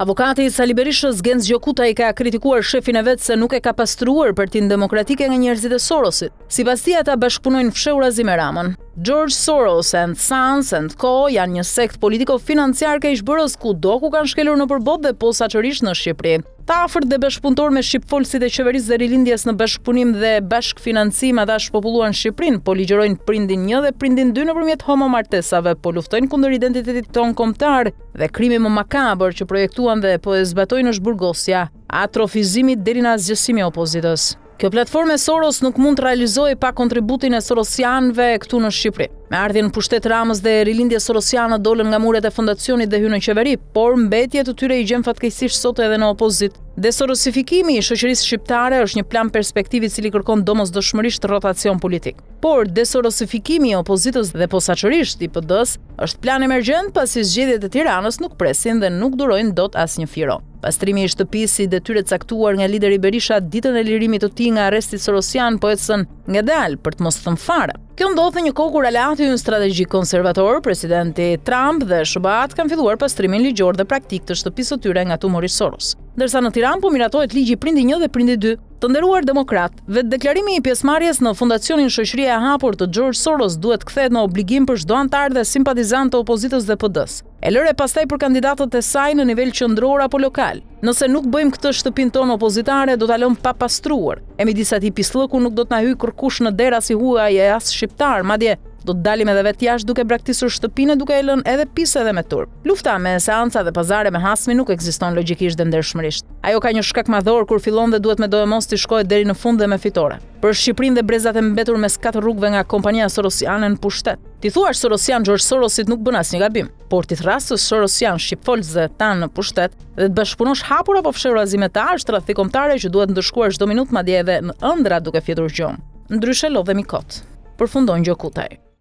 Avokati i Sali Berishës, Genz Gjokutaj, ka kritikuar shefin e vet se nuk e ka pastruar Partinë Demokratike nga njerëzit e Sorosit. Sipas tij, ata bashkëpunojnë fshehurazi me Ramën. George Soros and Sons and Co janë një sekt politiko-financiar keqbërës kudo ku kanë shkelur nëpër botë dhe posaçërisht në Shqipëri. Të afërt dhe bashkëpunëtor me shqipfolësit e qeverisë dhe rilindjes në bashkëpunim dhe bashkëfinancim ata shpopulluan Shqipërinë, po ligjërojnë prindin 1 dhe prindin 2 nëpërmjet homomartesave, po luftojnë kundër identitetit ton kombëtar dhe krimi më makabër që projektuan dhe po e zbatojnë është burgosja, atrofizimi deri në asgjësimi e opozitës. Kjo platformë e Soros nuk mund të realizojë pa kontributin e sorosianëve këtu në Shqipëri. Me ardhjen në pushtet Ramës dhe rilindjes sorosiane dolën nga muret e fondacionit dhe hyrën në qeveri, por mbetje të tyre i gjen fatkeqësisht sot edhe në opozit. Desorosifikimi i shoqërisë shqiptare është një plan perspektivi i cili kërkon domosdoshmërisht rotacion politik. Por desorosifikimi i opozitës dhe posaçërisht i PD-s është plan emergjent pasi zgjedhjet e Tiranës nuk presin dhe nuk durojnë dot asnjë firo. Pastrimi i shtëpisë i detyre caktuar nga lideri Berisha ditën e lirimit të tij nga arresti sorosian po ecën ngadalë për të mos thënë fare. Kjo ndodh në një kohë kur aleati ynë strategjik konservator, presidenti Trump dhe SBA kanë filluar pastrimin ligjor dhe praktik të shtëpisë së tyre nga tumori Soros. Ndërsa në Tiranë po miratohet ligji prindi 1 dhe prindi 2. Të nderuar demokrat, vetë deklarimi i pjesëmarrjes në Fondacionin Shoqëria e Hapur të George Soros duhet kthehet në obligim për çdo antar dhe simpatizant të opozitës dhe PD-s. E lëre pastaj për kandidatët e saj në nivel qendror apo lokal. Nëse nuk bëjmë këtë shtëpinë tonë opozitare, do ta lëmë pa pastruar. E midis atij pislëku nuk do të na hyj kërkush në dera si huaj e as shqiptar, madje do të dalim edhe vetë jashtë duke braktisur shtëpinë duke e lënë edhe pisë edhe me turp. Lufta me seanca dhe pazare me hasmi nuk ekziston logjikisht dhe ndershmërisht. Ajo ka një shkak madhor kur fillon dhe duhet me dojemos të shkohet deri në fund dhe me fitore. Për Shqipërinë dhe brezat e mbetur mes 4 rrugëve nga kompania sorosiane në pushtet. Ti thuash sorosian George Sorosit nuk bën asnjë gabim, por ti thrasësh sorosian shqipfolësve tanë në pushtet dhe të bashkëpunosh hapur apo fshehurazi me ta është tradhti kombëtare që duhet ndëshkuar çdo minutë madje edhe në ëndra duke fjetur gjomë. Ndryshe lodhemi kot. Përfundon Gjokutaj.